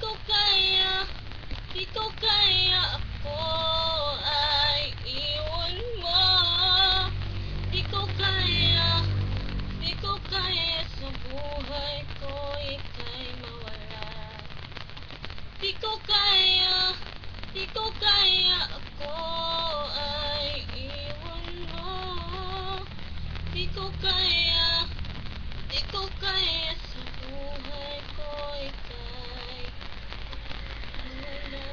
ko kaya, di ko kaya ako ay iwan mo. Di ko kaya, di ko kaya sa buhay ko ika'y mawala. Di ko kaya, di ko kaya ako ay iwan mo. Di ko kaya, di ko kaya sa buhay ko ika'y mawala.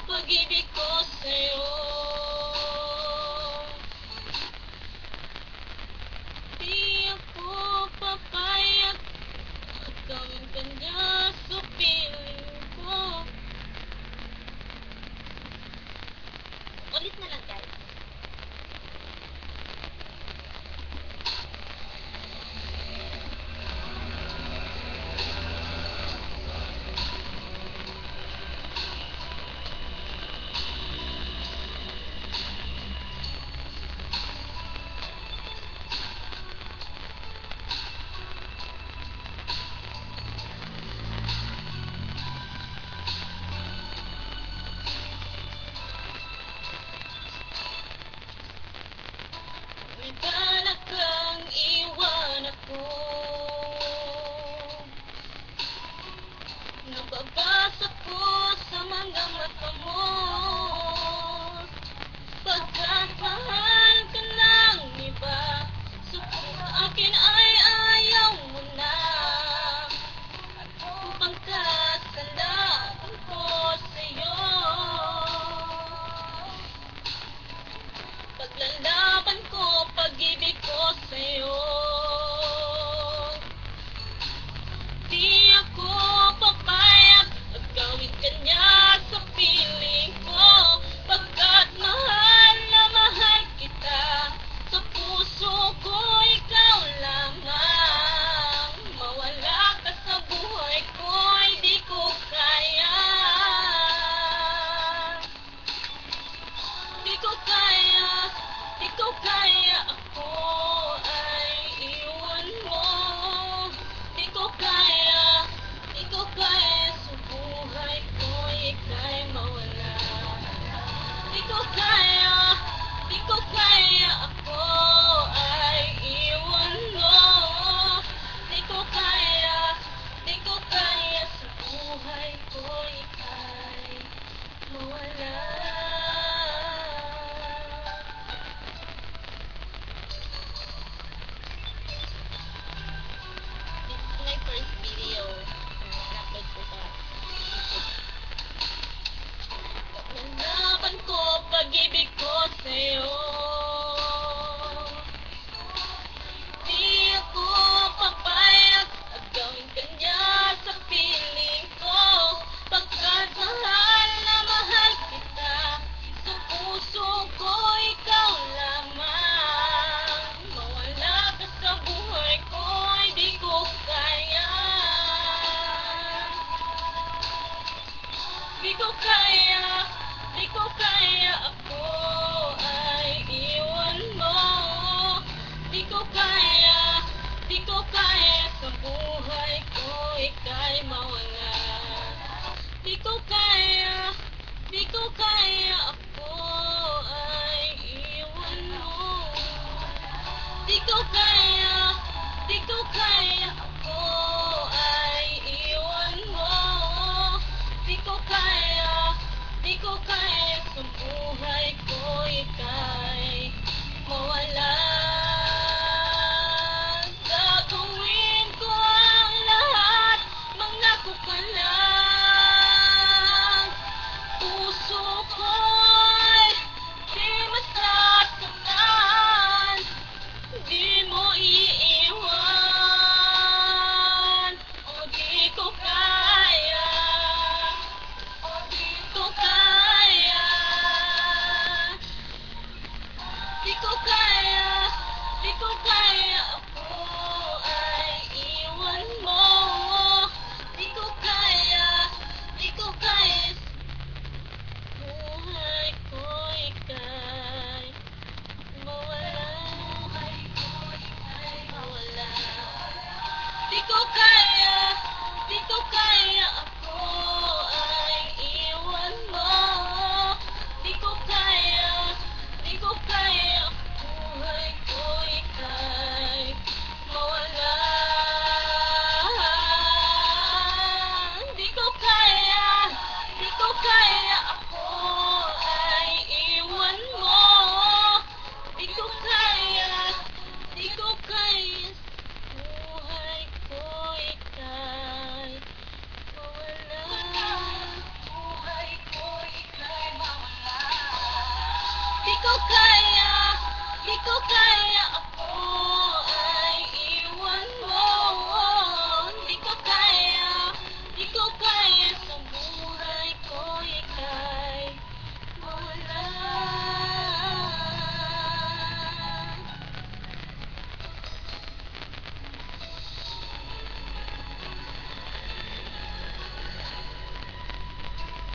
Pag-ibig ko sa'yo, di ako papayag at gawin ka niya sa piling ko. Ulit na lang, guys. May balak kang iwan ako. Nababasa ko sa mga mata mo. Pagkat mahal ka ng iba, sa akin ay ayaw mo na. Pagkat kalaban ko sa'yo, paglalaban ko, pag-ibig ko sa'yo. Di ako papayag at gawin ka niya sa piling ko. Pagkat mahal na mahal kita, sa puso ko ikaw lamang. Mawala ka sa buhay ko, di ko kaya. Di ko kaya, di ko kaya ako ay iwan mo. Di ko kaya, di ko kaya sa buhay ko ika'y mawala. Di ko kaya.